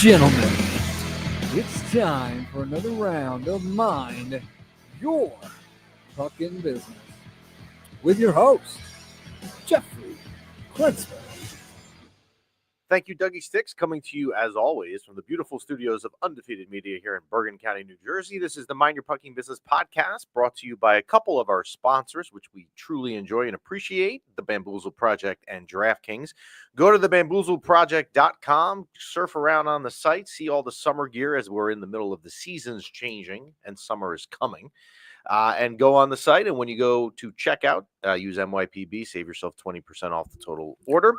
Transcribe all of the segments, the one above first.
gentlemen, it's time for another round of Mind Your Fucking Business with your host, Jeffrey Klinsberg. Thank you, Dougie Sticks, coming to you as always from the beautiful studios of Undefeated Media here in Bergen County, New Jersey. This is the Mind Your Fucking Business podcast, brought to you by a couple of our sponsors, which we truly enjoy and appreciate, the Bamboozle Project and DraftKings. Go to thebamboozleproject.com, surf around on the site, see all the summer gear as we're in the middle of the seasons changing and summer is coming. And go on the site, and when you go to checkout, use MYPB, save yourself 20% off the total order.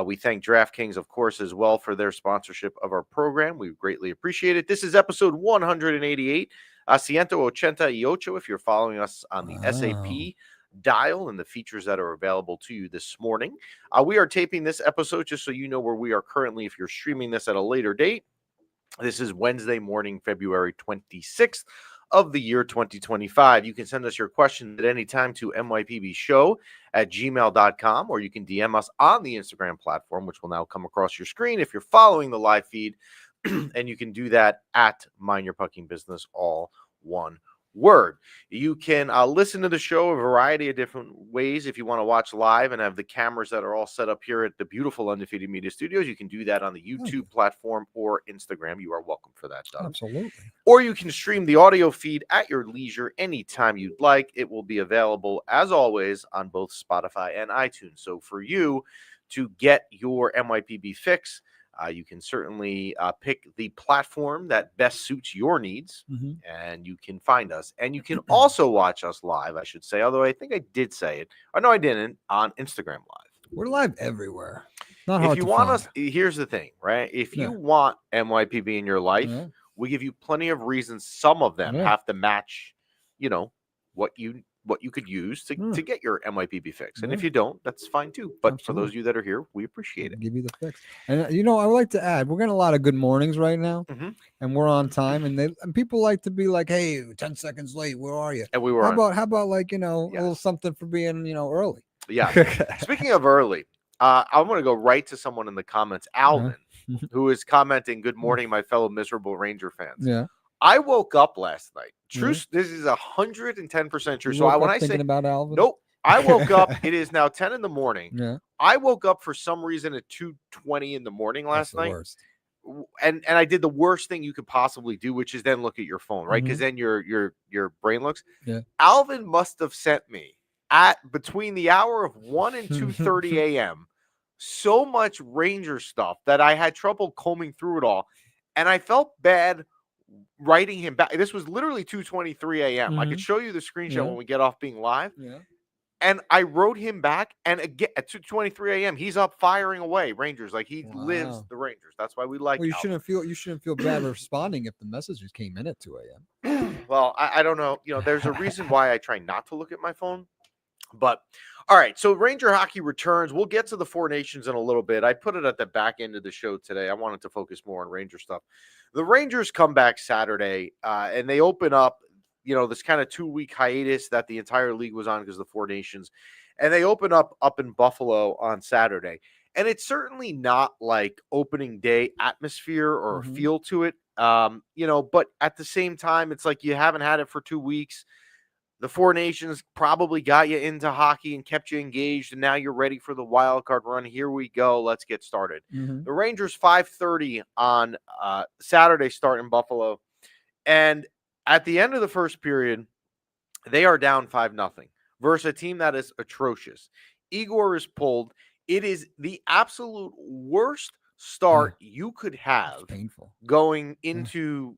We thank DraftKings, of course, as well for their sponsorship of our program. We greatly appreciate it. This is episode 188, Ciento Ochenta y Ocho, if you're following us on the SAP dial and the features that are available to you this morning. We are taping this episode just so you know where we are currently if you're streaming this at a later date. This is Wednesday morning, February 26th. Of the year 2025. You can send us your questions at any time to mypbshow@gmail.com, or you can DM us on the Instagram platform, which will now come across your screen if you're following the live feed. And you can do that at Mind Your Fucking Business, all one word. You can listen to the show a variety of different ways. If you want to watch live and have the cameras that are all set up here at the beautiful Undefeated Media Studios, you can do that on the YouTube platform or Instagram. You are welcome for that, Doug. Absolutely. Or you can stream the audio feed at your leisure anytime you'd like. It will be available, as always, on both Spotify and iTunes. So for you to get your MYPB fix, you can certainly pick the platform that best suits your needs, and you can find us. And you can also watch us live, I should say, although I think I did say it. Or no, I didn't, on Instagram Live. We're live everywhere. Not If hard you to want find. us, here's the thing, right? If you want MYPB in your life, we give you plenty of reasons. Some of them have to match, what you could use to get your MYPB fix. And if you don't, that's fine too. But for those of you that are here, we appreciate it. Give you the fix. And I would like to add, we're getting a lot of good mornings right now, and we're on time. And people like to be like, "Hey, 10 seconds late, where are you?" And we were. How about like a little something for being early? Yeah. Speaking of early, I'm going to go right to someone in the comments, Alvin, who is commenting, "Good morning, my fellow miserable Ranger fans." Yeah. I woke up last night. This is 110% true. So when I say about Alvin, nope, I woke up. It is now 10 in the morning. Yeah. I woke up for some reason at 2:20 in the morning last night. Worst. And I did the worst thing you could possibly do, which is then look at your phone, right? Because then your brain looks. Yeah. Alvin must have sent me at between the hour of 1 and 2:30 a.m. so much Ranger stuff that I had trouble combing through it all, and I felt bad writing him back. This was literally 2:23 a.m. I could show you the screenshot when we get off being live. Yeah. And I wrote him back, and again at 2:23 a.m. he's up firing away Rangers like he lives the Rangers. That's why we like. Well, you shouldn't feel bad responding if the messages came in at 2 a.m. Well, I don't know. There's a reason why I try not to look at my phone. But all right, so Ranger hockey returns. We'll get to the Four Nations in a little bit. I put it at the back end of the show today. I wanted to focus more on Ranger stuff. The Rangers come back Saturday, and they open up, this kind of 2-week hiatus that the entire league was on because of the Four Nations. And they open up in Buffalo on Saturday. And it's certainly not like opening day atmosphere or feel to it, but at the same time, it's like you haven't had it for 2 weeks. The Four Nations probably got you into hockey and kept you engaged, and now you're ready for the wild card run. Here we go. Let's get started. The Rangers 5:30 on Saturday start in Buffalo, and at the end of the first period, they are down 5-0 versus a team that is atrocious. Igor is pulled. It is the absolute worst start you could have going into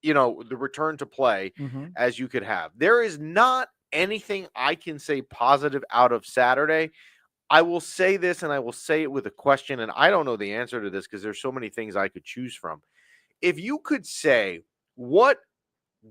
the return to play as you could have. There is not anything I can say positive out of Saturday. I will say this, and I will say it with a question, and I don't know the answer to this because there's so many things I could choose from. If you could say what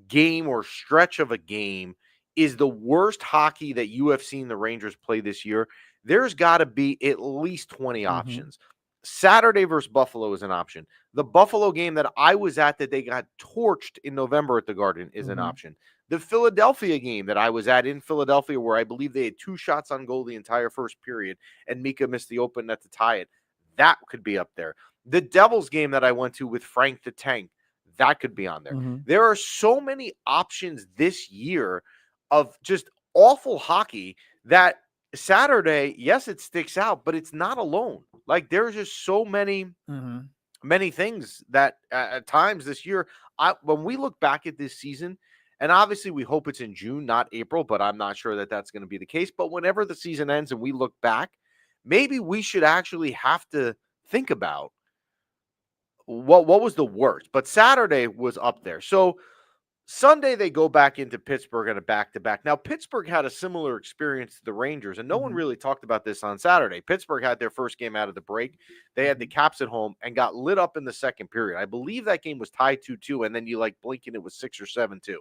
game or stretch of a game is the worst hockey that you have seen the Rangers play this year, there's got to be at least 20 options. Saturday versus Buffalo is an option. The Buffalo game that I was at that they got torched in November at the Garden is an option. The Philadelphia game that I was at in Philadelphia, where I believe they had 2 shots on goal the entire first period, and Mika missed the open net to tie it, that could be up there. The Devils game that I went to with Frank the Tank, that could be on there. There are so many options this year of just awful hockey that Saturday, yes, it sticks out, but it's not alone. Like there's just so many many things that at times this year, when we look back at this season, and obviously we hope it's in June, not April, but I'm not sure that that's going to be the case. But whenever the season ends and we look back, maybe we should actually have to think about what was the worst. But Saturday was up there. So Sunday, they go back into Pittsburgh on a back-to-back. Now, Pittsburgh had a similar experience to the Rangers, and no one really talked about this on Saturday. Pittsburgh had their first game out of the break. They had the Caps at home and got lit up in the second period. I believe that game was tied 2-2, and then you blink and it was 6 or 7-2.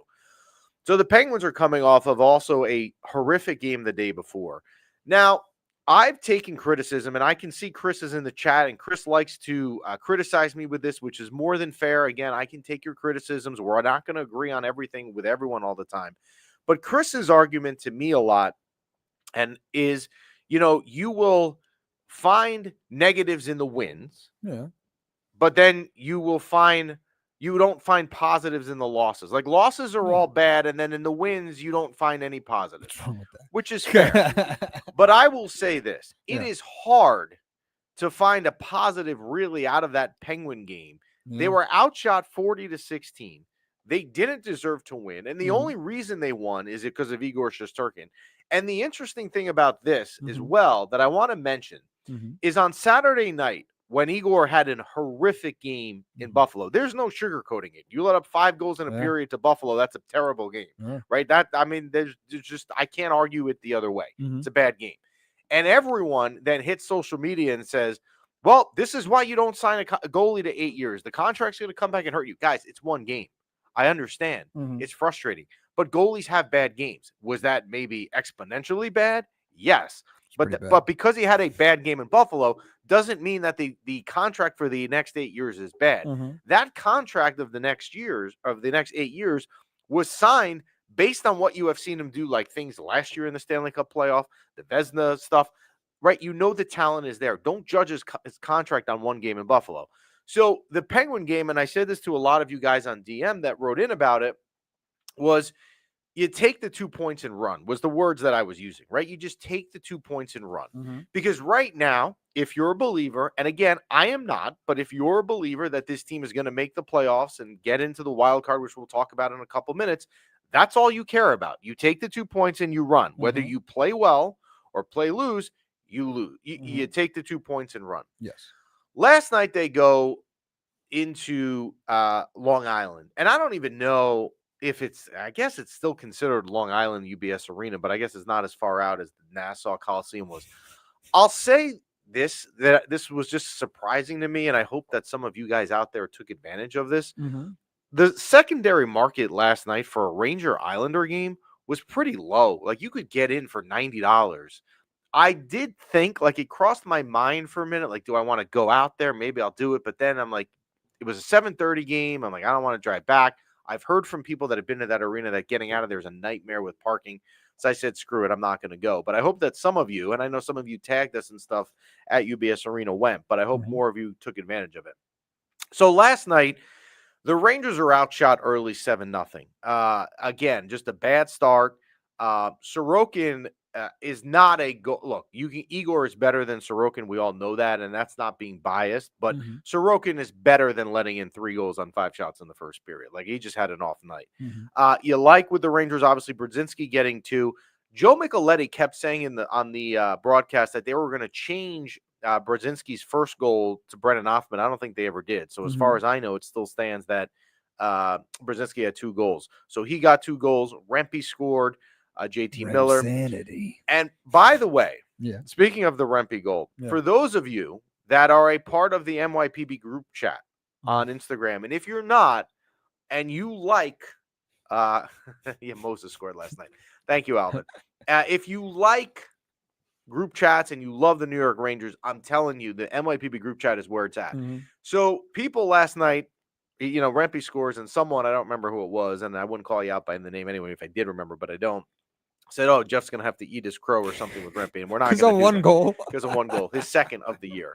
So the Penguins are coming off of also a horrific game the day before. Now, I've taken criticism, and I can see Chris is in the chat, and Chris likes to criticize me with this, which is more than fair. Again, I can take your criticisms. We're not going to agree on everything with everyone all the time. But Chris's argument to me a lot and is, you will find negatives in the wins, but then you don't find positives in the losses. Like losses are all bad, and then in the wins, you don't find any positives, which is fair. But I will say this. It is hard to find a positive really out of that Penguin game. They were outshot 40-16. They didn't deserve to win. And the only reason they won is because of Igor Shesterkin. And the interesting thing about this as well that I want to mention is on Saturday night, when Igor had a horrific game in Buffalo, there's no sugarcoating it. You let up 5 goals in a period to Buffalo. That's a terrible game, right? There's just, I can't argue it the other way. It's a bad game. And everyone then hits social media and says, well, this is why you don't sign a goalie to 8 years. The contract's going to come back and hurt you. Guys, it's one game. I understand. It's frustrating. But goalies have bad games. Was that maybe exponentially bad? Yes. But because he had a bad game in Buffalo doesn't mean that the contract for the next 8 years is bad. That contract of the next 8 years was signed based on what you have seen him do, like things last year in the Stanley Cup playoff, the Vezina stuff, right? The talent is there. Don't judge his contract on one game in Buffalo. So the Penguin game, and I said this to a lot of you guys on DM that wrote in about it, was you take the 2 points and run, was the words that I was using, right? You just take the 2 points and run. Because right now, if you're a believer, and again, I am not, but if you're a believer that this team is going to make the playoffs and get into the wild card, which we'll talk about in a couple minutes, that's all you care about. You take the 2 points and you run. Whether you play well or play lose, you lose. You take the 2 points and run. Yes. Last night, they go into Long Island, and I don't even know if I guess it's still considered Long Island UBS Arena, but I guess it's not as far out as the Nassau Coliseum was. I'll say that this was just surprising to me, and I hope that some of you guys out there took advantage of this. The secondary market last night for a Ranger Islander game was pretty low. Like you could get in for $90. I did think, it crossed my mind for a minute, do I want to go out there? Maybe I'll do it. But then I'm like, it was a 7:30 game. I'm like, I don't want to drive back. I've heard from people that have been to that arena that getting out of there is a nightmare with parking. So I said, screw it, I'm not going to go. But I hope that some of you, and I know some of you tagged us and stuff at UBS Arena went, but I hope more of you took advantage of it. So last night, the Rangers are outshot early 7-0. Again, just a bad start. Sorokin is not a go. Look, Igor is better than Sorokin. We all know that, and that's not being biased. But Sorokin is better than letting in 3 goals on 5 shots in the first period. He just had an off night. You like with the Rangers, obviously Brzezinski getting 2. Joe Micheletti kept saying on the broadcast that they were going to change Brzezinski's first goal to Brennan Hoffman. I don't think they ever did. So as far as I know, it still stands that Brzezinski had 2 goals. So he got 2 goals. Rempe scored. JT Miller. Sanity. And by the way, speaking of the Rempe goal, for those of you that are a part of the MYPB group chat on Instagram, and if you're not, and you like, Moses scored last night. Thank you, Alvin. If you like group chats and you love the New York Rangers, I'm telling you, the MYPB group chat is where it's at. So people last night, Rempe scores, and someone, I don't remember who it was, and I wouldn't call you out by the name anyway if I did remember, but I don't, said, "Oh, Jeff's going to have to eat his crow or something with Rempe," and we're not Because going of to do one that. goal. Because of one goal, his second of the year.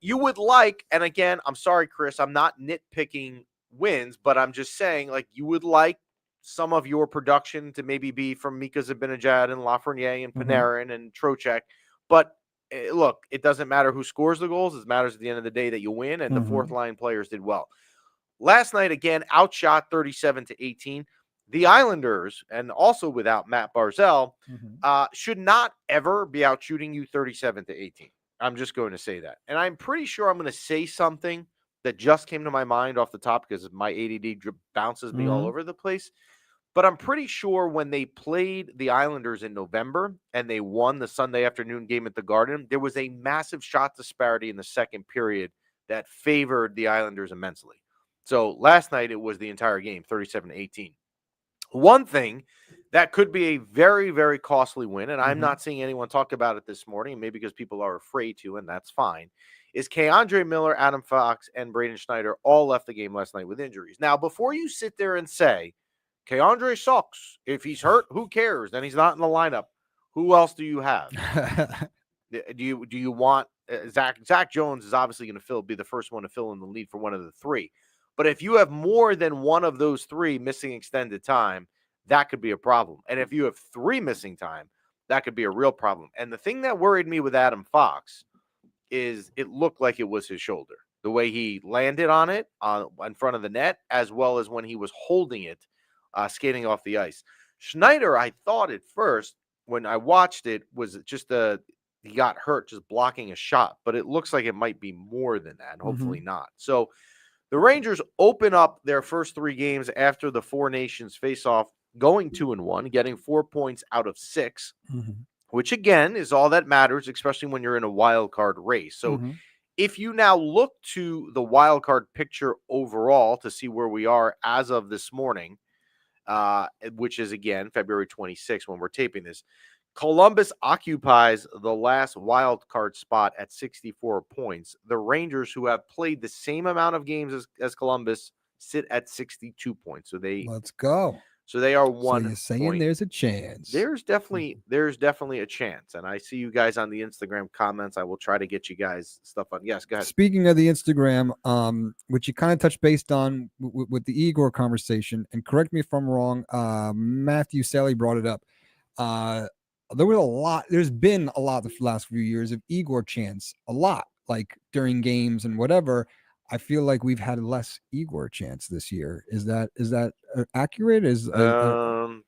You would like, and again, I'm sorry, Chris, I'm not nitpicking wins, but I'm just saying, like, you would like some of your production to maybe be from Mika Zibanejad and Lafreniere and Panarin and Trocheck. But look, it doesn't matter who scores the goals. It matters at the end of the day that you win, and the fourth line players did well. Last night, again, outshot 37-18. The Islanders, and also without Matt Barzal, should not ever be out shooting you 37-18. I'm just going to say that. And I'm pretty sure I'm going to say something that just came to my mind off the top because my ADD bounces me all over the place. But I'm pretty sure when they played the Islanders in November and they won the Sunday afternoon game at the Garden, there was a massive shot disparity in the second period that favored the Islanders immensely. So last night it was the entire game, 37-18. One thing that could be a very, very costly win, and I'm not seeing anyone talk about it this morning, maybe because people are afraid to, and that's fine, is Keandre Miller, Adam Fox, and Braden Schneider all left the game last night with injuries. Now, before you sit there and say, Keandre sucks, if he's hurt, who cares? Then he's not in the lineup. Who else do you have? Do you want Zach Jones is obviously going to be the first one to fill in the lead for one of the three. But if you have more than one of those three missing extended time, that could be a problem. And if you have three missing time, that could be a real problem. And the thing that worried me with Adam Fox is it looked like it was his shoulder. The way he landed on it in front of the net, as well as when he was holding it, skating off the ice. Schneider, I thought at first, when I watched it, was just he got hurt just blocking a shot. But it looks like it might be more than that, and hopefully not. So the Rangers open up their first three games after the Four Nations face-off, going 2-1, getting 4 points out of 6, which again is all that matters, especially when you're in a wild card race. So if you now look to the wild card picture overall to see where we are as of this morning, which is again February 26th when we're taping this, Columbus occupies the last wild card spot at 64 points. The Rangers, who have played the same amount of games as Columbus, sit at 62 points. So let's go. So they are 1 So you're saying point. There's a chance. There's definitely a chance. And I see you guys on the Instagram comments. I will try to get you guys stuff on. Yes, go ahead. Speaking of the Instagram, which you kind of touched based on with the Igor conversation, and correct me if I'm wrong, Matthew Sally brought it up. There's been a lot the last few years of Igor chants, a lot, like during games and whatever. I feel like we've had less Igor chants this year. Is that accurate?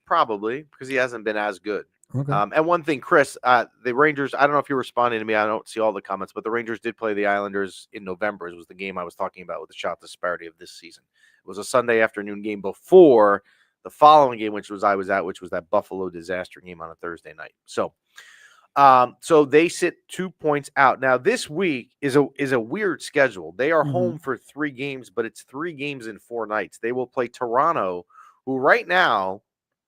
Probably because he hasn't been as good. Okay. And one thing, Chris, the Rangers, I don't know if you're responding to me. I don't see all the comments, but the Rangers did play the Islanders in November. It was the game I was talking about with the shot disparity of this season. It was a Sunday afternoon game before the following game, which was that Buffalo disaster game on a Thursday night. So they sit 2 points out. Now, this week is a weird schedule. They are home for 3 games, but it's 3 games in 4 nights. They will play Toronto, who right now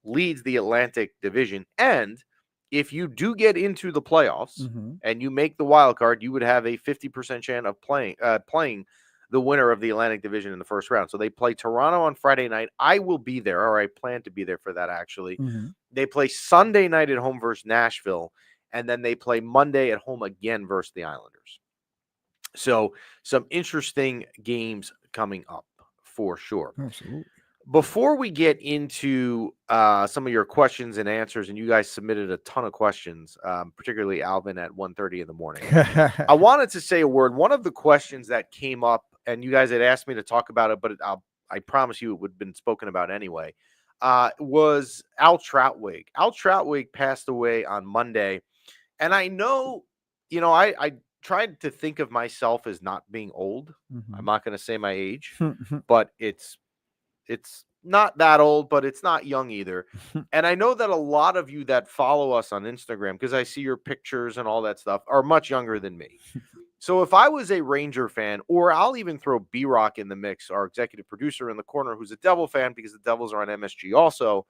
leads the Atlantic Division. And if you do get into the playoffs and you make the wild card, you would have a 50% chance of playing the winner of the Atlantic Division in the first round. So they play Toronto on Friday night. I will be there, or I plan to be there for that, actually. They play Sunday night at home versus Nashville, and then they play Monday at home again versus the Islanders. So some interesting games coming up for sure. Absolutely. Before we get into some of your questions and answers, and you guys submitted a ton of questions, particularly Alvin at 1:30 in the morning. I wanted to say a word. One of the questions that came up, and you guys had asked me to talk about it, but I promise you it would have been spoken about anyway, was Al Troutwig. Al Troutwig passed away on Monday. And I know, I tried to think of myself as not being old. I'm not going to say my age, but it's not that old, but it's not young either. And I know that a lot of you that follow us on Instagram, because I see your pictures and all that stuff, are much younger than me. So if I was a Ranger fan, or I'll even throw B-Rock in the mix, our executive producer in the corner, who's a Devil fan because the Devils are on MSG also,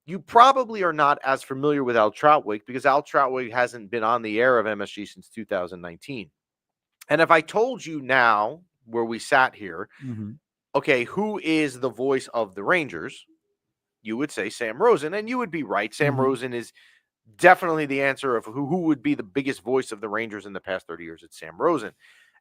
you probably are not as familiar with Al Troutwig because Al Troutwig hasn't been on the air of MSG since 2019. And if I told you now, where we sat here, okay, who is the voice of the Rangers? you would say Sam Rosen, and you would be right. Sam Mhm. Rosen is definitely the answer of who would be the biggest voice of the Rangers in the past 30 years. It's Sam Rosen.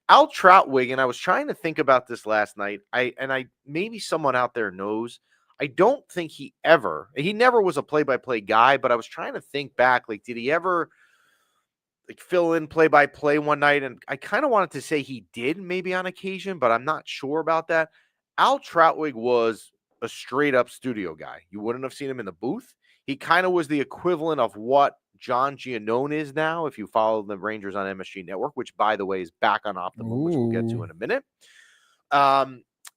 Al Troutwig, and I was trying to think about this last night. I maybe someone out there knows. I don't think he never was a play-by-play guy, but I was trying to think back, like, did he ever like fill in play-by-play one night? And I kind of wanted to say he did maybe on occasion, but I'm not sure about that. Al Troutwig was a straight up studio guy. You wouldn't have seen him in the booth. He kind of was the equivalent of what John Giannone is now, if you follow the Rangers on MSG Network, which, by the way, is back on Optimum, which we'll get to Ooh. in a minute.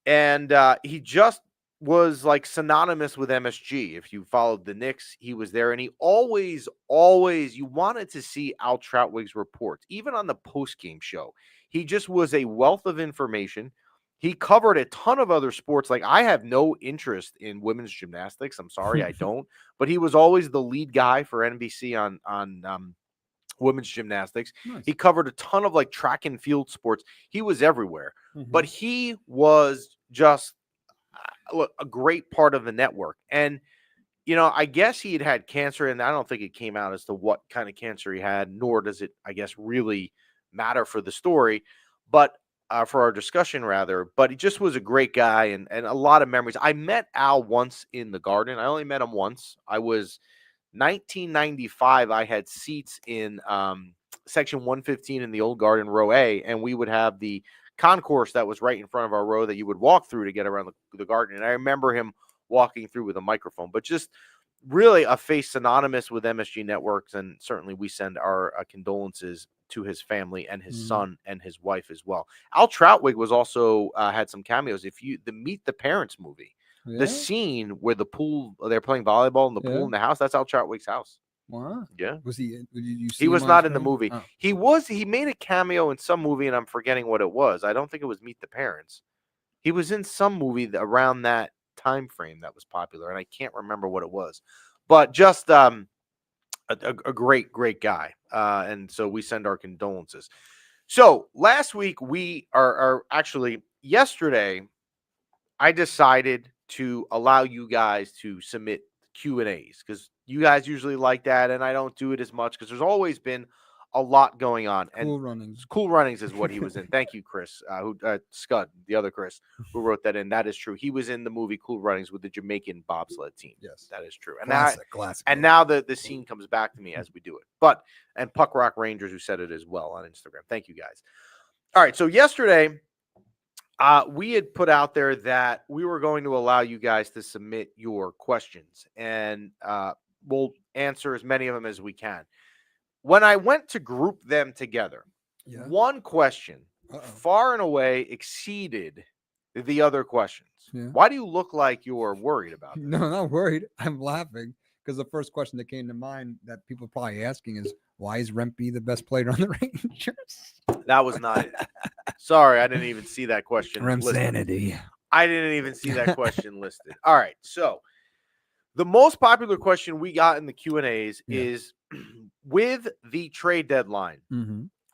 And he just was like synonymous with MSG. If you followed the Knicks, he was there, and he always, you wanted to see Al Troutwig's reports, even on the post-game show. He just was a wealth of information. He covered a ton of other sports. Like, I have no interest in women's gymnastics. I'm sorry, I don't. But he was always the lead guy for NBC on women's gymnastics. Nice. He covered a ton of like track and field sports. He was everywhere. Mhm. But he was just a great part of the network. And, you know, I guess he had cancer, and I don't think it came out as to what kind of cancer he had, nor does it, I guess, really matter for the story, but for our discussion, rather. But he just was a great guy, and a lot of memories. I met Al once in the Garden. I only met him once. I was 1995. I had seats in section 115 in the old Garden, row A, and we would have the concourse that was right in front of our row that you would walk through to get around the Garden. And I remember him walking through with a microphone, but just really a face synonymous with MSG Networks. And certainly we send our condolences to his family and his son and his wife as well. Al Troutwig was also had some cameos. If you, the Meet the Parents movie, the scene where the pool, they're playing volleyball in the pool in the house, that's Al Troutwig's house. Wow. Yeah. Was he? Did you see He was him not on in the screen? movie. Oh. He made a cameo in some movie, and I'm forgetting what it was. I don't think it was Meet the Parents. He was in some movie around that time frame that was popular, and I can't remember what it was. But just a great guy. And so we send our condolences. So last week we are actually yesterday, I decided to allow you guys to submit Q&As because you guys usually like that, and I don't do it as much because there's always been a lot going on. Cool And Runnings. Cool Runnings is what he was in. Thank you, Chris, Scud, the other Chris, who wrote that in. That is true. He was in the movie Cool Runnings with the Jamaican bobsled team. Yes, that is true. And classic. And now the scene comes back to me as we do it. And Puck Rock Rangers, who said it as well on Instagram. Thank you, guys. All right, so yesterday, we had put out there that we were going to allow you guys to submit your questions, and we'll answer as many of them as we can. When I went to group them together, one question far and away exceeded the other questions. Yeah. Why do you look like you're worried about this? No, not worried. I'm laughing because the first question that came to mind that people are probably asking is, why is Rempe the best player on the Rangers? That was not it. Sorry, I didn't even see that question. Remsanity. I didn't even see that question listed. All right, so the most popular question we got in the Q&As is, with the trade deadline,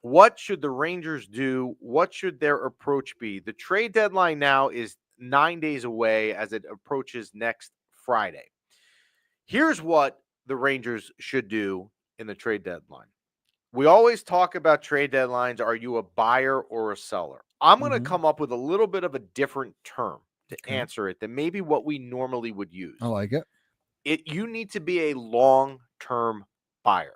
what should the Rangers do? What should their approach be? The trade deadline now is 9 days away as it approaches next Friday. Here's what the Rangers should do in the trade deadline. We always talk about trade deadlines. Are you a buyer or a seller? I'm going to come up with a little bit of a different term to answer it than maybe what we normally would use. I like it. You need to be a long-term buyer.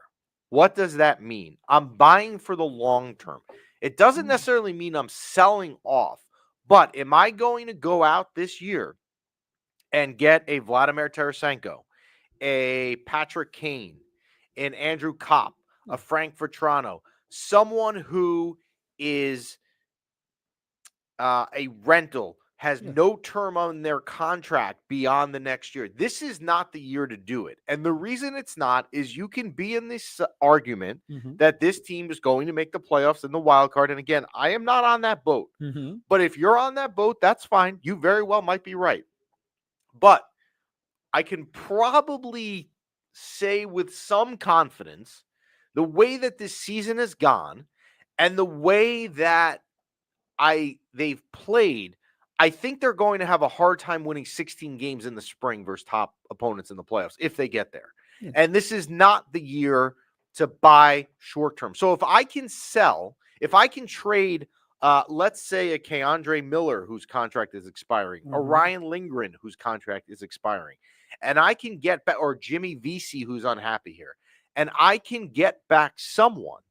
What does that mean? I'm buying for the long term. It doesn't necessarily mean I'm selling off, but am I going to go out this year and get a Vladimir Tarasenko, a Patrick Kane, an Andrew Kopp, a Frank Vetrano, someone who is a rental, has no term on their contract beyond the next year? This is not the year to do it. And the reason it's not is you can be in this argument that this team is going to make the playoffs in the wild card. And again, I am not on that boat. But if you're on that boat, that's fine. You very well might be right. But I can probably say with some confidence, the way that this season has gone and the way that they've played, I think they're going to have a hard time winning 16 games in the spring versus top opponents in the playoffs if they get there. Yeah. And this is not the year to buy short term. So if I can sell, if I can trade, let's say a Keandre Miller whose contract is expiring, a Ryan Lindgren whose contract is expiring, and I can get back, or Jimmy VC who's unhappy here, and I can get back someone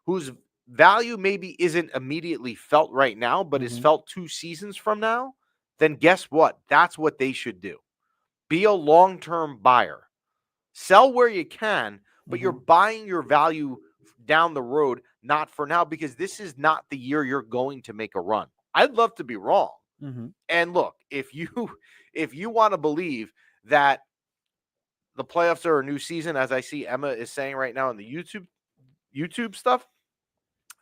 whose value maybe isn't immediately felt right now, but is felt 2 seasons from now, then guess what? That's what they should do. Be a long-term buyer. Sell where you can, but you're buying your value down the road, not for now, because this is not the year you're going to make a run. I'd love to be wrong. And look, if you want to believe that the playoffs are a new season, as I see Emma is saying right now in the YouTube stuff,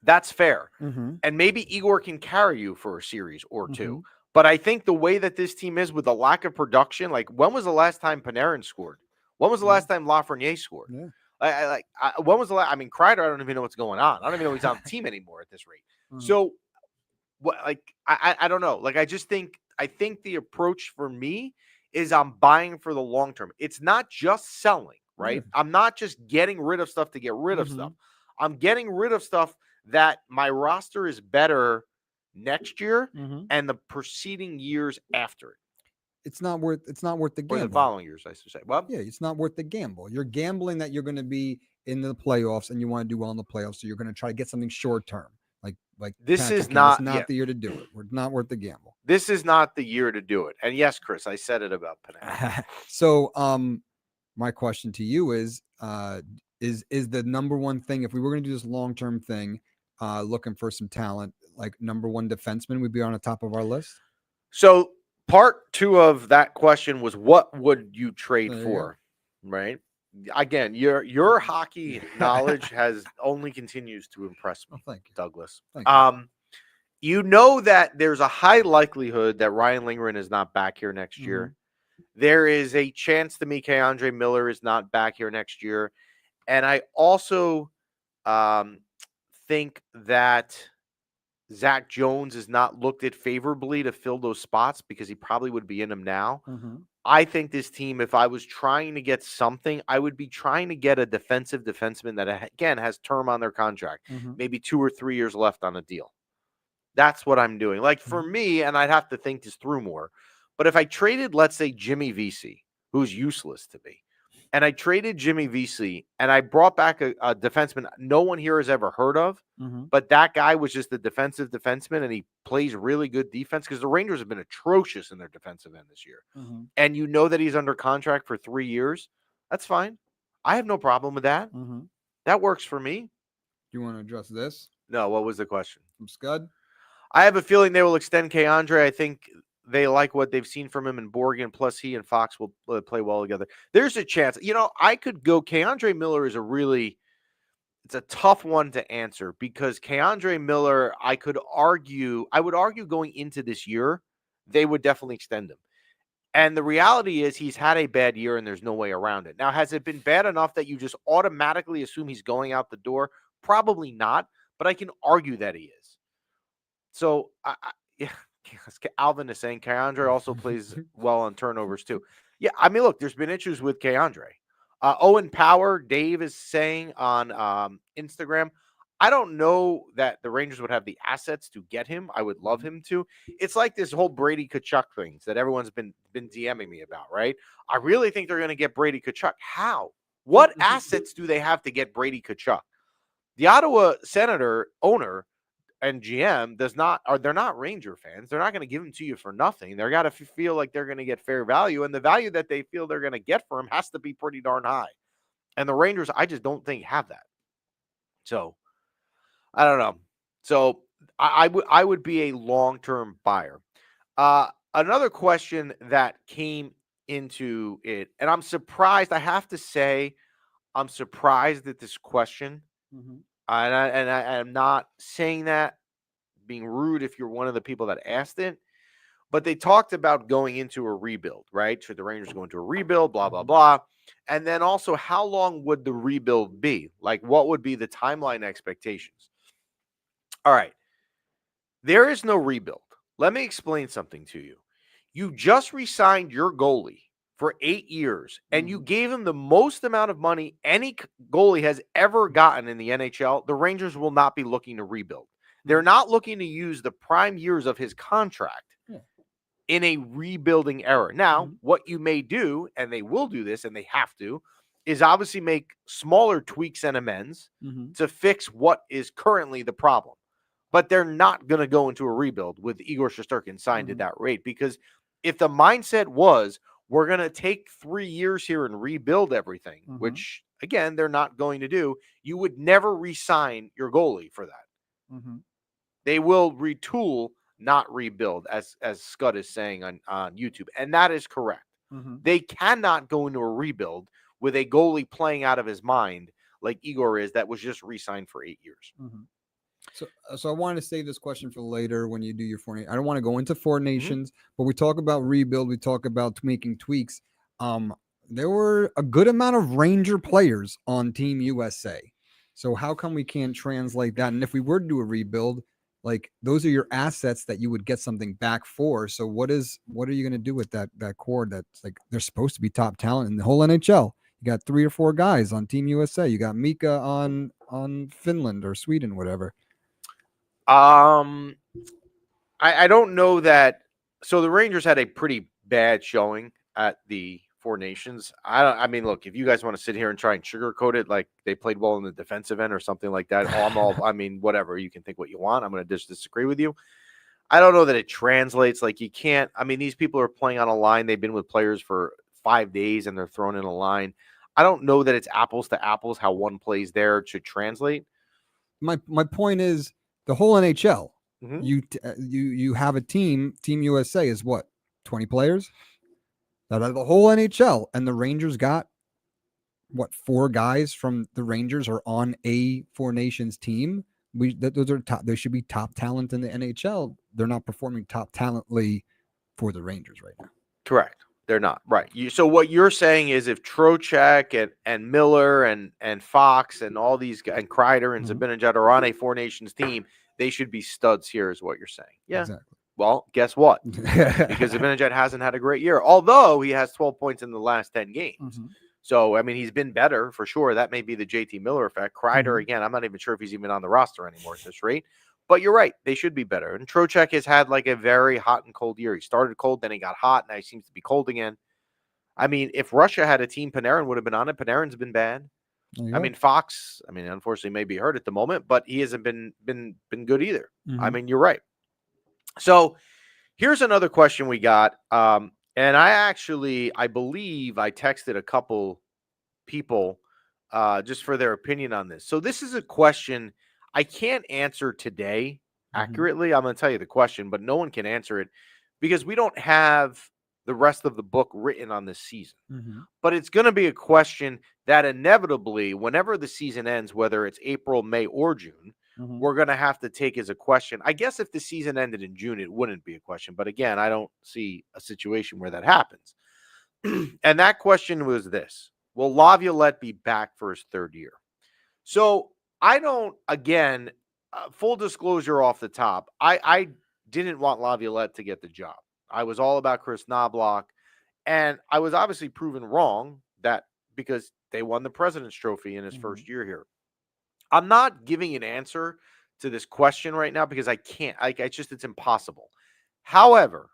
that's fair. And maybe Igor can carry you for a series or two. But I think the way that this team is with the lack of production, like when was the last time Panarin scored? When was the last time Lafreniere scored? When was the last? I mean, Kreider, I don't even know what's going on. I don't even know he's on the team anymore at this rate. So, what? Like, I don't know. Like, I think the approach for me is I'm buying for the long term. It's not just selling, right? I'm not just getting rid of stuff to get rid of stuff. I'm getting rid of stuff that my roster is better next year and the preceding years after it. It's not worth the gamble. Or the following years, I should say. Well, yeah, it's not worth the gamble. You're gambling that you're going to be in the playoffs and you want to do well in the playoffs, so you're going to try to get something short term. Like this is not the year to do it. We're not worth the gamble. This is not the year to do it. And yes, Chris, I said it about Panarin. So, my question to you is the number one thing, if we were going to do this long term thing, looking for some talent, like number one defenseman would be on the top of our list? So part 2 of that question was, what would you trade for? Right? Again, your hockey knowledge has only continues to impress me. Thank you, Douglas. Thank you. You know that there's a high likelihood that Ryan Lindgren is not back here next year. There is a chance to me Keandre Miller is not back here next year. And I also think that Zach Jones is not looked at favorably to fill those spots because he probably would be in them now. I think this team, if I was trying to get something, I would be trying to get a defensive defenseman that, again, has term on their contract, maybe 2 or 3 years left on a deal. That's what I'm doing. Like for me, and I'd have to think this through more, but if I traded, let's say, Jimmy VC, who's useless to me, and I traded Jimmy VC and I brought back a defenseman no one here has ever heard of, but that guy was just a defensive defenseman and he plays really good defense because the Rangers have been atrocious in their defensive end this year. And you know that he's under contract for 3 years. That's fine. I have no problem with that. That works for me. Do you want to address this? No, what was the question? From Scud? I have a feeling they will extend Keandre. I think they like what they've seen from him in Borgen. Plus, he and Fox will play well together. There's a chance. You know, I could go. Keandre Miller is it's a tough one to answer because Keandre Miller, I would argue going into this year, they would definitely extend him. And the reality is he's had a bad year and there's no way around it. Now, has it been bad enough that you just automatically assume he's going out the door? Probably not, but I can argue that he is. So, yeah, Alvin is saying Keandre also plays well on turnovers too. Yeah, I mean, look, there's been issues with Keandre. Owen Power, Dave is saying on Instagram, I don't know that the Rangers would have the assets to get him. I would love him to. It's like this whole Brady Tkachuk things that everyone's been DMing me about, right? I really think they're going to get Brady Tkachuk. How? What assets do they have to get Brady Tkachuk? The Ottawa Senator owner and GM they're not Ranger fans. They're not going to give him to you for nothing. They're got to feel like they're going to get fair value, and the value that they feel they're going to get for him has to be pretty darn high. And the Rangers, I just don't think have that. So I don't know. So I would be a long-term buyer. Another question that came into it, and I'm surprised. I have to say, I'm surprised at this question. And I'm not saying that being rude if you're one of the people that asked it, but they talked about going into a rebuild, right? Should the Rangers go into a rebuild, blah, blah, blah. And then also, how long would the rebuild be? Like, what would be the timeline expectations? All right. There is no rebuild. Let me explain something to you. You just re-signed your goalie for 8 years, and you gave him the most amount of money any goalie has ever gotten in the NHL. The Rangers will not be looking to rebuild. They're not looking to use the prime years of his contract in a rebuilding era. Now, what you may do, and they will do this, and they have to, is obviously make smaller tweaks and amends to fix what is currently the problem. But they're not going to go into a rebuild with Igor Shesterkin signed at that rate, because if the mindset was, we're going to take 3 years here and rebuild everything, which, again, they're not going to do, you would never re-sign your goalie for that. They will retool, not rebuild, as Scott is saying on YouTube. And that is correct. They cannot go into a rebuild with a goalie playing out of his mind like Igor is, that was just re-signed for 8 years. So I wanted to save this question for later when you do your four. I don't want to go into Four Nations, but we talk about rebuild. We talk about making tweaks. There were a good amount of Ranger players on Team USA. So how come we can't translate that? And if we were to do a rebuild, like those are your assets that you would get something back for. So what are you going to do with that core that's like they're supposed to be top talent in the whole NHL? You got 3 or 4 guys on Team USA. You got Mika on Finland or Sweden, whatever. I don't know that. So the Rangers had a pretty bad showing at the Four Nations. I mean, look, if you guys want to sit here and try and sugarcoat it, like they played well in the defensive end or something like that, I mean, whatever, you can think what you want. I'm going to disagree with you. I don't know that it translates. Like you can't. I mean, these people are playing on a line. They've been with players for 5 days and they're thrown in a line. I don't know that it's apples to apples how one plays there should translate. My point is the whole NHL. You have a team. Team USA is what, 20 players out of the whole NHL, and the Rangers got what, 4 guys from the Rangers are on a Four Nations team. Those are top. They should be top talent in the NHL. They're not performing top talently for the Rangers right now. Correct. They're not. Right. So what you're saying is if Trocheck and Miller and Fox and all these guys, and Kreider and Zibanejad are on a Four Nations team, they should be studs here is what you're saying. Yeah. Exactly. Well, guess what? Because Zibanejad hasn't had a great year, although he has 12 points in the last 10 games. So, I mean, he's been better for sure. That may be the JT Miller effect. Kreider, again, I'm not even sure if he's even on the roster anymore at this rate. But you're right. They should be better. And Trocheck has had like a very hot and cold year. He started cold, then he got hot. Now he seems to be cold again. I mean, if Russia had a team, Panarin would have been on it. Panarin's been bad. I mean, Fox, unfortunately may be hurt at the moment, but he hasn't been good either. I mean, you're right. So here's another question we got. And I believe I texted a couple people just for their opinion on this. So this is a question I can't answer today accurately. I'm going to tell you the question, but no one can answer it because we don't have the rest of the book written on this season. But it's going to be a question that inevitably, whenever the season ends, whether it's April, May, or June, we're going to have to take as a question. I guess if the season ended in June, it wouldn't be a question. But again, I don't see a situation where that happens. And that question was this: will Laviolette be back for his 3rd year? So I don't, again, full disclosure off the top, I didn't want Laviolette to get the job. I was all about Chris Knobloch, and I was obviously proven wrong that because they won the President's Trophy in his first year here. I'm not giving an answer to this question right now because I can't. It's impossible. However,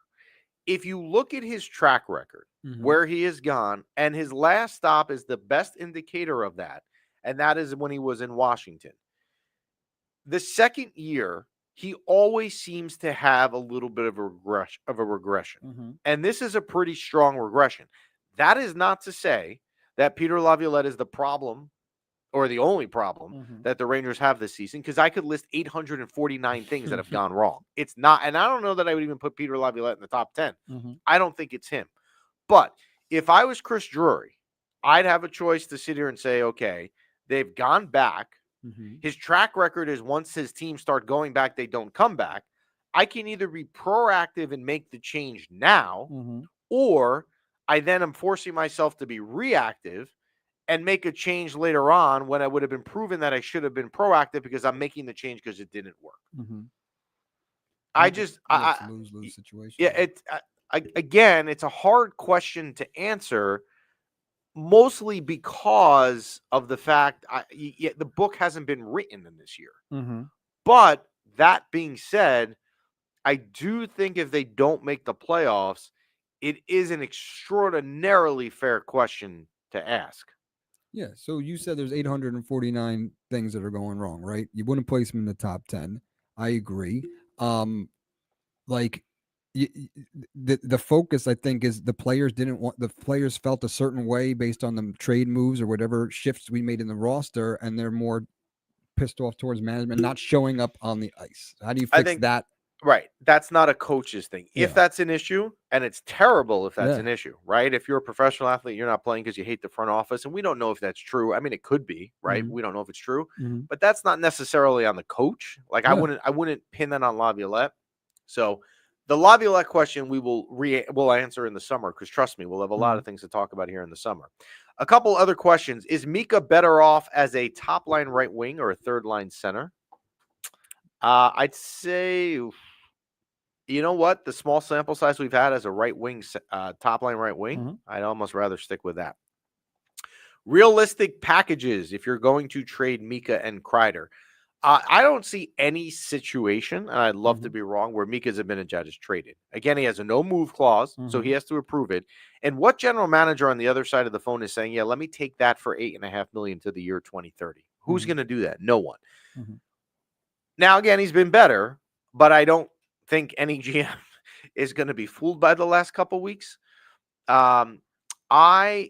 if you look at his track record, where he has gone, and his last stop is the best indicator of that, and that is when he was in Washington. The 2nd year, he always seems to have a little bit of a regression. And this is a pretty strong regression. That is not to say that Peter Laviolette is the problem or the only problem that the Rangers have this season, because I could list 849 things that have gone wrong. It's not, and I don't know that I would even put Peter Laviolette in the top 10. I don't think it's him. But if I was Chris Drury, I'd have a choice to sit here and say, okay, they've gone back. His track record is once his team start going back, they don't come back. I can either be proactive and make the change now, or I then am forcing myself to be reactive and make a change later on when I would have been proven that I should have been proactive because I'm making the change because it didn't work. I just, it's a lose-lose situation. yeah, again, it's a hard question to answer, mostly because of the fact the book hasn't been written in this year. Mm-hmm. But that being said, I do think if they don't make the playoffs, it is an extraordinarily fair question to ask. Yeah. So you said there's 849 things that are going wrong, right? You wouldn't place them in the top 10. I agree. Like the focus, I think, is the players didn't want, the players felt a certain way based on the trade moves or whatever shifts we made in the roster, and they're more pissed off towards management not showing up on the ice. How do you I fix think that? Right. That's not a coach's thing. If Yeah. that's an issue, and it's terrible if that's Yeah. an issue, right? If you're a professional athlete, you're not playing because you hate the front office. And we don't know if that's true. I mean, it could be, right? Mhm. We don't know if it's true, Mhm. but that's not necessarily on the coach. Like I Yeah. wouldn't pin that on Laviolette. So the Laviolette question we'll answer in the summer, because trust me, we'll have a lot Mhm. of things to talk about here in the summer. A couple other questions. Is Mika better off as a top line right wing or a third line center? I'd say, you know what? The small sample size we've had as a right wing, top line right wing, Mhm. I'd almost rather stick with that. Realistic packages if you're going to trade Mika and Kreider. I don't see any situation, and I'd love to Mhm. be wrong, where Mika Zibanejad is traded. Again, he has a no move clause, so he Mhm. has to approve it. And what general manager on the other side of the phone is saying, yeah, let me take that for $8.5 million to the year 2030? Who's Mhm. going to do that? No one. Mhm. Now, again, he's been better, but I don't think any GM is going to be fooled by the last couple weeks. I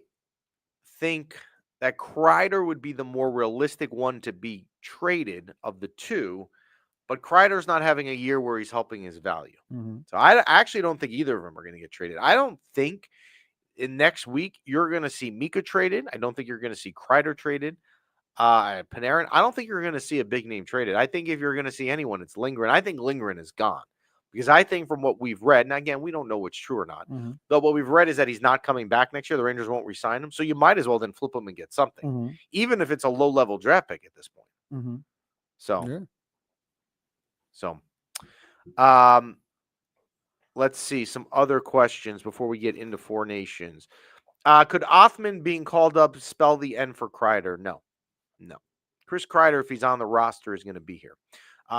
think that Kreider would be the more realistic one to be traded of the two, but Kreider's not having a year where he's helping his value. Mhm. So I actually don't think either of them are going to get traded. I don't think in next week you're going to see Mika traded. I don't think you're going to see Kreider traded. Panarin, I don't think you're going to see a big name traded. I think if you're going to see anyone, it's Lindgren. I think Lindgren is gone because I think from what we've read, and again, we don't know what's true or not, Mhm. but what we've read is that he's not coming back next year. The Rangers won't re-sign him. So you might as well then flip him and get something, Mhm. even if it's a low-level draft pick at this point. Mhm. So, Yeah. so, um, let's see some other questions before we get into Four Nations. Could Othman being called up spell the end for Kreider? No. Chris Kreider, if he's on the roster, is going to be here.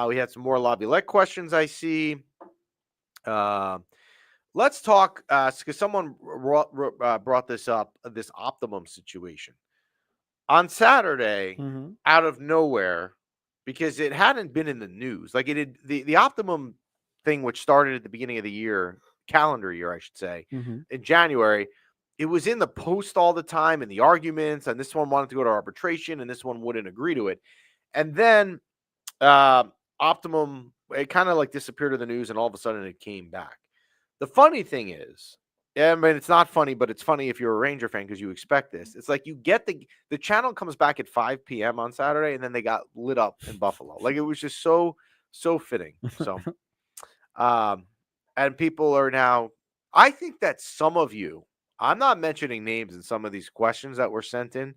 We had some more Laviolette questions I see. Let's talk, because someone brought this up, this optimum situation. On Saturday, Mhm. out of nowhere, because it hadn't been in the news. Like it had, the optimum thing, which started at the beginning of the year, calendar year, I should say, Mhm. in January, it was in the post all the time and the arguments, and this one wanted to go to arbitration and this one wouldn't agree to it. And then Optimum, it kind of like disappeared to the news and all of a sudden it came back. The funny thing is, I mean, it's not funny, but it's funny if you're a Ranger fan because you expect this. It's like you get the channel comes back at 5 p.m. on Saturday, and then they got lit up in Buffalo. Like it was just so fitting. So, and people are now. I think that some of you, I'm not mentioning names in some of these questions that were sent in.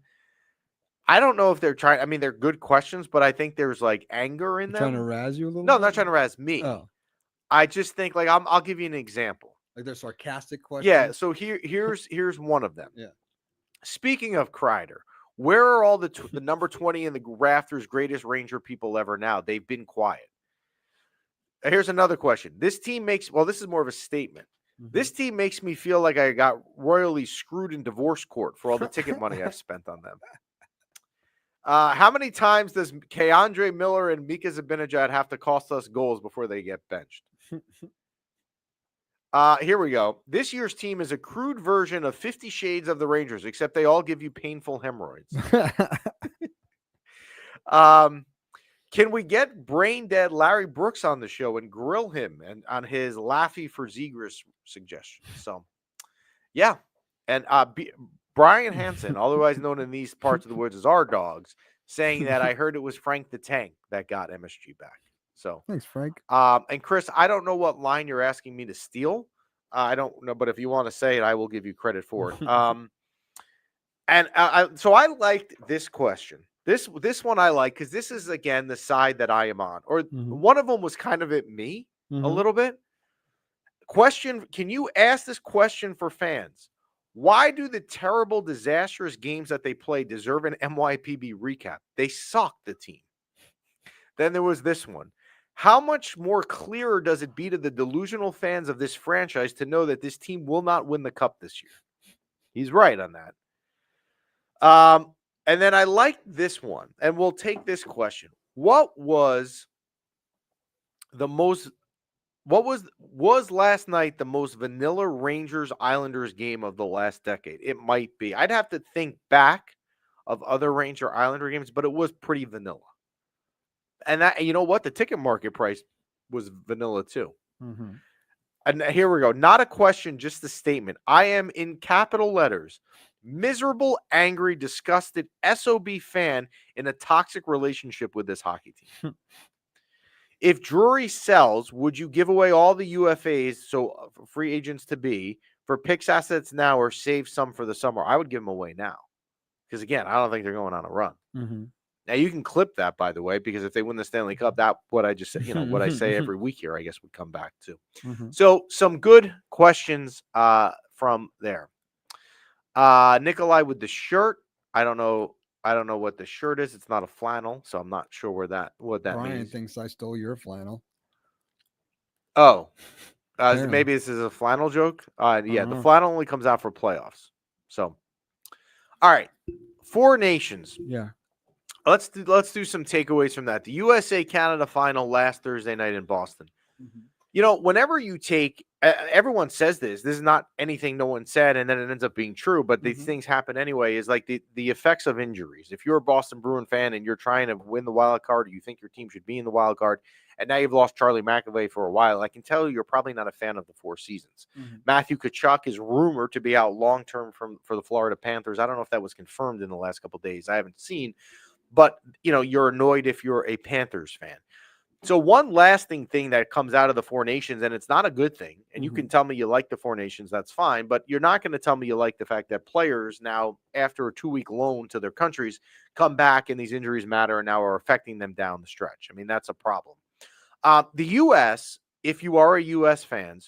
I don't know if they're trying. I mean, they're good questions, but I think there's like anger in Trying to them. razz you a little No, bit? I'm not trying to razz me. Oh, I just think like I'll give you an example. like they're sarcastic Yeah, questions? so here's one of them. Yeah. Speaking of Kreider, where are all the number 20 in the rafters greatest Ranger people ever now? They've been quiet. Here's another question. This team makes, well, this is more of a statement. Mhm. This team makes me feel like I got royally screwed in divorce court for all the ticket money I've spent on them. How many times does Keandre Miller and Mika Zibanejad have to cost us goals before they get benched? Here we go. This year's team is a crude version of 50 Shades of the Rangers, except they all give you painful hemorrhoids. Can we get brain dead Larry Brooks on the show and grill him and on his Laffy for Zegras suggestion? So, yeah. And Brian Hansen, otherwise known in these parts of the woods as our dogs, saying that I heard it was Frank the Tank that got MSG back. So, Thanks, Frank. and Chris, I don't know what line you're asking me to steal. I don't know, but if you want to say it, I will give you credit for it. So I liked this question. This one I like because this is again the side that I am on. Or Mhm. one of them was kind of at me, a little bit. Question, can you ask this question for fans? Why do the terrible, disastrous games that they play deserve an MYPB recap? They suck, the team. Then there was this one. How much more clearer does it be to the delusional fans of this franchise to know that this team will not win the cup this year? He's right on that. And then I like this one, and we'll take this question. What was last night the most vanilla Rangers Islanders game of the last decade? It might be. I'd have to think back of other Ranger Islander games, but it was pretty vanilla. And that, you know what? The ticket market price was vanilla too. And here we go. Not a question, just a statement. I am, in capital letters, miserable, angry, disgusted SOB fan in a toxic relationship with this hockey team. If Drury sells, would you give away all the UFAs, so free agents to be, for picks assets now or save some for the summer? I would give them away now. Because, again, I don't think they're going on a run. Now, you can clip that, by the way, because if they win the Stanley Cup, that what I just said, what I say every week here, I guess would come back too. So some good questions from there. Nikolai with the shirt. I don't know what the shirt is. It's not a flannel, so I'm not sure what that Brian means. thinks I stole your flannel. Oh, maybe this is a flannel joke. Yeah, the Uh-huh. flannel only comes out for playoffs. So, all right, Four Nations. Yeah. Let's do some takeaways from that. The USA Canada final last Thursday night in Boston. Whenever you take, everyone says this is not anything no one said, and then it ends up being true, but these things happen anyway, is like the effects of injuries. If you're a Boston Bruin fan and you're trying to win the wild card, or you think your team should be in the wild card, and now you've lost Charlie McAvoy for a while, I can tell you're probably not a fan of the Four Seasons. Matthew Tkachuk is rumored to be out long-term for the Florida Panthers. I don't know if that was confirmed in the last couple of days. I haven't seen. But, you're annoyed if you're a Panthers fan. So one lasting thing that comes out of the Four Nations, and it's not a good thing, and you can tell me you like the Four Nations, that's fine, but you're not going to tell me you like the fact that players now, after a 2-week loan to their countries, come back and these injuries matter and now are affecting them down the stretch. I mean, that's a problem. The U.S., if you are a U.S. fan,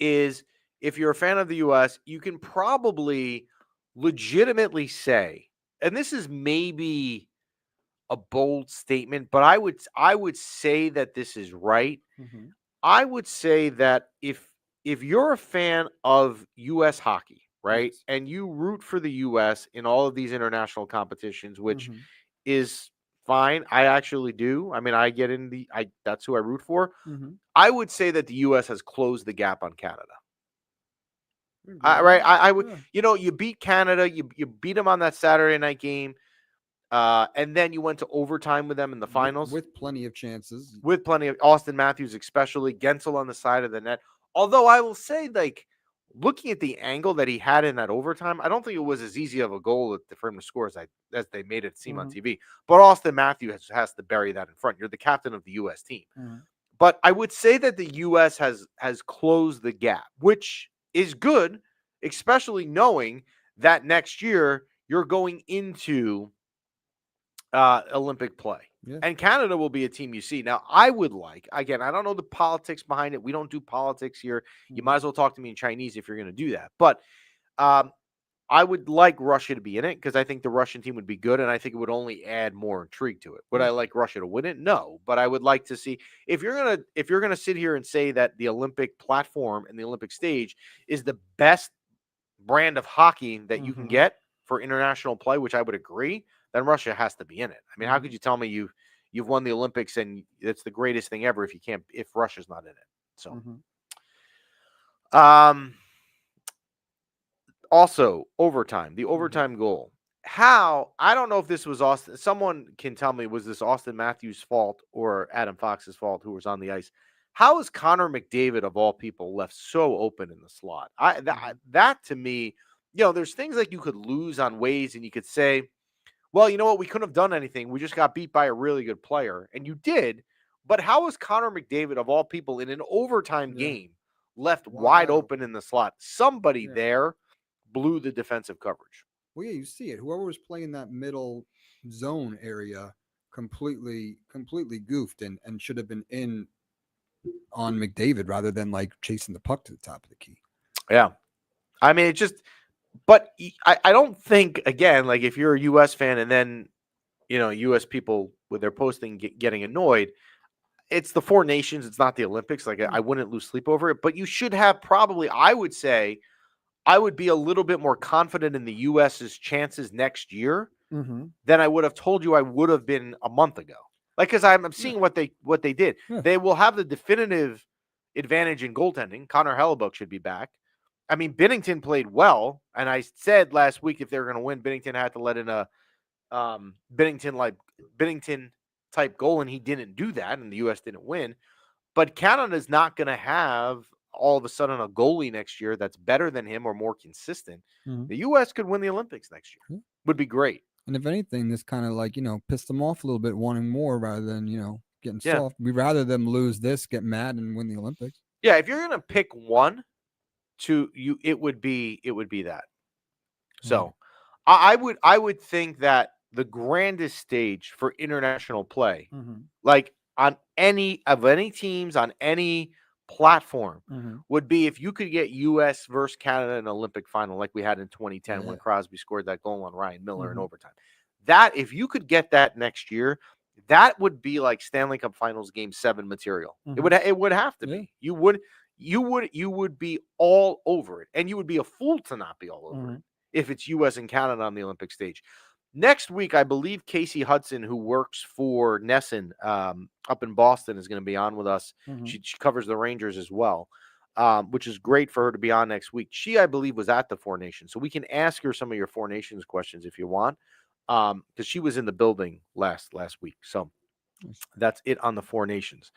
if you're a fan of the U.S., you can probably legitimately say, and this is maybe a bold statement, but I would say that this is right. I would say that if you're a fan of U.S. hockey, right, and you root for the U.S. in all of these international competitions, which is fine. I actually do. I mean, I get in that's who I root for. I would say that the U.S. has closed the gap on Canada. Right. I would, you beat Canada, you beat them on that Saturday night game. And then you went to overtime with them in the finals. With plenty of chances. With plenty of Austin Matthews, especially Gensel on the side of the net. Although I will say, looking at the angle that he had in that overtime, I don't think it was as easy of a goal for him to score as they made it seem on TV. But Austin Matthews has to bury that in front. You're the captain of the U.S. team. But I would say that the U.S. has closed the gap, which is good, especially knowing that next year you're going into Olympic play. And Canada will be a team you see. Now, I would again, I don't know the politics behind it. We don't do politics here. You might as well talk to me in Chinese if you're going to do that. But I would like Russia to be in it because I think the Russian team would be good, and I think it would only add more intrigue to it. Would I like Russia to win it? No, but I would like to see, if you're gonna sit here and say that the Olympic platform and the Olympic stage is the best brand of hockey that you can get for international play, which I would agree, then Russia has to be in it. I mean, how could you tell me you've won the Olympics and it's the greatest thing ever if Russia's not in it? So, also overtime, the overtime goal. I don't know if this was Austin. Someone can tell me, was this Austin Matthews' fault or Adam Fox's fault, who was on the ice? How is Connor McDavid, of all people, left so open in the slot? That to me, there's things like you could lose on ways, and you could say, well, you know what? We couldn't have done anything. We just got beat by a really good player. And you did. But how is Connor McDavid, of all people, in an overtime game, left wide open in the slot? Somebody there blew the defensive coverage. Well, yeah, you see it. Whoever was playing that middle zone area completely goofed and should have been in on McDavid rather than like chasing the puck to the top of the key. Yeah. I mean, it just, but I don't think, again, like if you're a U.S. fan and then, U.S. people with their posting getting annoyed, it's the four nations. It's not the Olympics. Like I wouldn't lose sleep over it, but you should have probably, I would say, I would be a little bit more confident in the U.S.'s chances next year than I would have told you I would have been a month ago. Like, because I'm seeing what they did. Yeah. They will have the definitive advantage in goaltending. Connor Hellebuck should be back. I mean, Binnington played well, and I said last week if they were going to win, Binnington had to let in a Binnington type goal, and he didn't do that, and the U.S. didn't win. But Canada's not going to have all of a sudden a goalie next year that's better than him or more consistent. The U.S. could win the Olympics next year. Would be great. And if anything, this kind of like, pissed them off a little bit, wanting more rather than, getting soft. We'd rather them lose this, get mad, and win the Olympics. Yeah, if you're going to pick one it would be that. So I would think that the grandest stage for international play, like on any teams on any platform, would be if you could get U.S. versus Canada in an Olympic final like we had in 2010 when Crosby scored that goal on Ryan Miller in overtime. That, if you could get that next year, that would be like Stanley Cup Finals Game 7 material. It would have to be. You would be all over it, and you would be a fool to not be all over it if it's U.S. and Canada on the Olympic stage. Next week, I believe Casey Hudson, who works for Nesson up in Boston, is going to be on with us. She covers the Rangers as well, which is great for her to be on next week. She, I believe, was at the Four Nations, so we can ask her some of your Four Nations questions if you want, because she was in the building last week. So that's it on the Four Nations.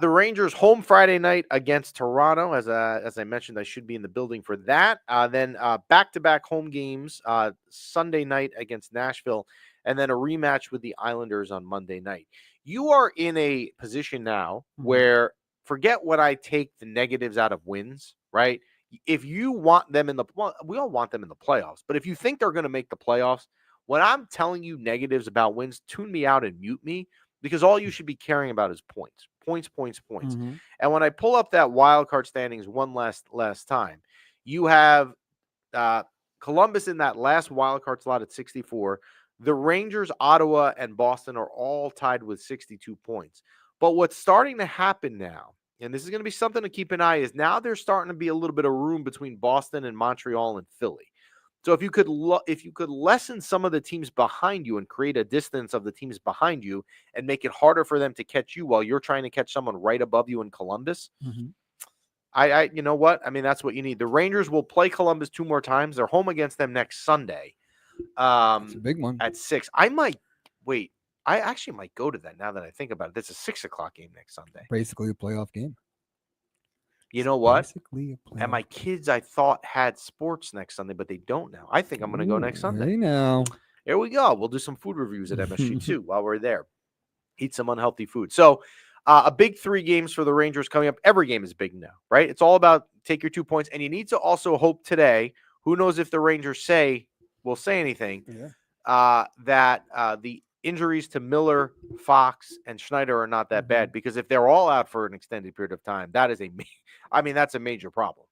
The Rangers home Friday night against Toronto. As I mentioned, I should be in the building for that. Then back-to-back home games Sunday night against Nashville, and then a rematch with the Islanders on Monday night. You are in a position now where, forget when I take the negatives out of wins, right? If you want them we all want them in the playoffs, but if you think they're going to make the playoffs, when I'm telling you negatives about wins, tune me out and mute me, because all you should be caring about is points. And when I pull up that wild card standings one last time, you have Columbus in that last wild card slot at 64. The Rangers, Ottawa, and Boston are all tied with 62 points. But what's starting to happen now, and this is going to be something to keep an eye, is now there's starting to be a little bit of room between Boston and Montreal and Philly. So if you could lessen some of the teams behind you and create a distance of the teams behind you and make it harder for them to catch you while you're trying to catch someone right above you in Columbus, I you know what? I mean, that's what you need. The Rangers will play Columbus 2 more times. They're home against them next Sunday. It's a big one. At 6. I actually might go to that now that I think about it. It's a 6:00 game next Sunday. Basically a playoff game. You know what? And my kids, I thought, had sports next Sunday, but they don't now. I think I'm going to go next Sunday. Hey now. Here we go. We'll do some food reviews at MSG too while we're there. Eat some unhealthy food. So a big 3 games for the Rangers coming up. Every game is big now, right? It's all about take your 2 points. And you need to also hope today, who knows if the Rangers will say anything, that the injuries to Miller, Fox, and Schneider are not that bad, because if they're all out for an extended period of time, that's a major problem.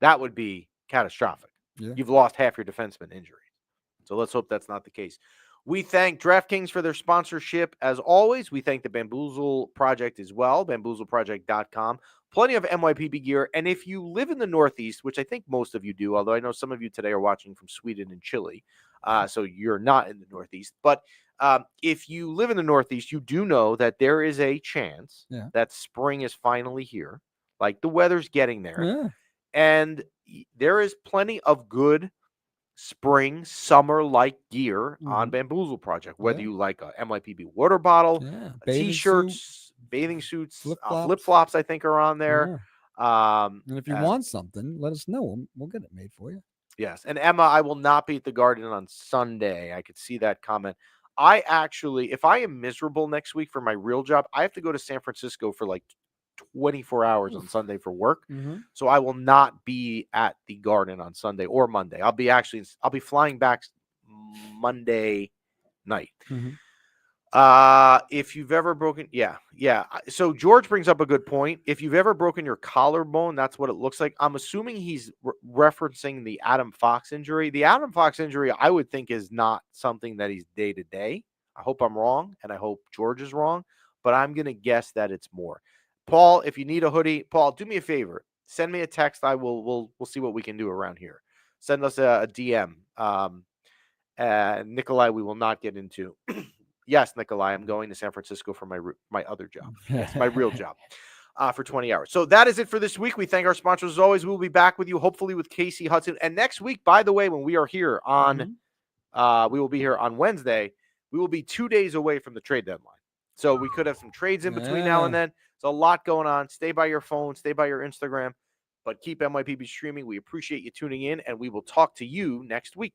That would be catastrophic. Yeah. You've lost half your defenseman injuries. So let's hope that's not the case. We thank DraftKings for their sponsorship. As always, we thank the Bamboozle Project as well, bamboozleproject.com. Plenty of MYPB gear. And if you live in the Northeast, which I think most of you do, although I know some of you today are watching from Sweden and Chile, so you're not in the Northeast. But if you live in the Northeast, you do know that there is a chance that spring is finally here. Like, the weather's getting there. Yeah. And there is plenty of good spring, summer-like gear on Bamboozle Project, whether you like a MYPB water bottle, T-shirts, bathing suits, flip-flops, I think, are on there. Yeah. And if you want something, let us know. We'll get it made for you. Yes. And Emma, I will not be at the Garden on Sunday. I could see that comment. I actually, if I am miserable next week for my real job, I have to go to San Francisco for like 24 hours on Sunday for work. So I will not be at the Garden on Sunday or Monday. I'll be flying back Monday night. If you've ever broken, yeah. So George brings up a good point. If you've ever broken your collarbone, that's what it looks like. I'm assuming he's referencing the Adam Fox injury. The Adam Fox injury, I would think, is not something that he's day to day. I hope I'm wrong, and I hope George is wrong, but I'm gonna guess that it's more. Paul, if you need a hoodie, Paul, do me a favor. Send me a text. We'll see what we can do around here. Send us a DM. Nikolai, we will not get into. Yes, Nikolai, I'm going to San Francisco for my other job. Yes, my real job. For 20 hours. So that is it for this week. We thank our sponsors as always. We will be back with you, hopefully with Casey Hudson. And next week, by the way, when we are here on, we will be here on Wednesday. We will be 2 days away from the trade deadline. So we could have some trades in between now and then. There's a lot going on. Stay by your phone, stay by your Instagram, but keep MYPB streaming. We appreciate you tuning in, and we will talk to you next week.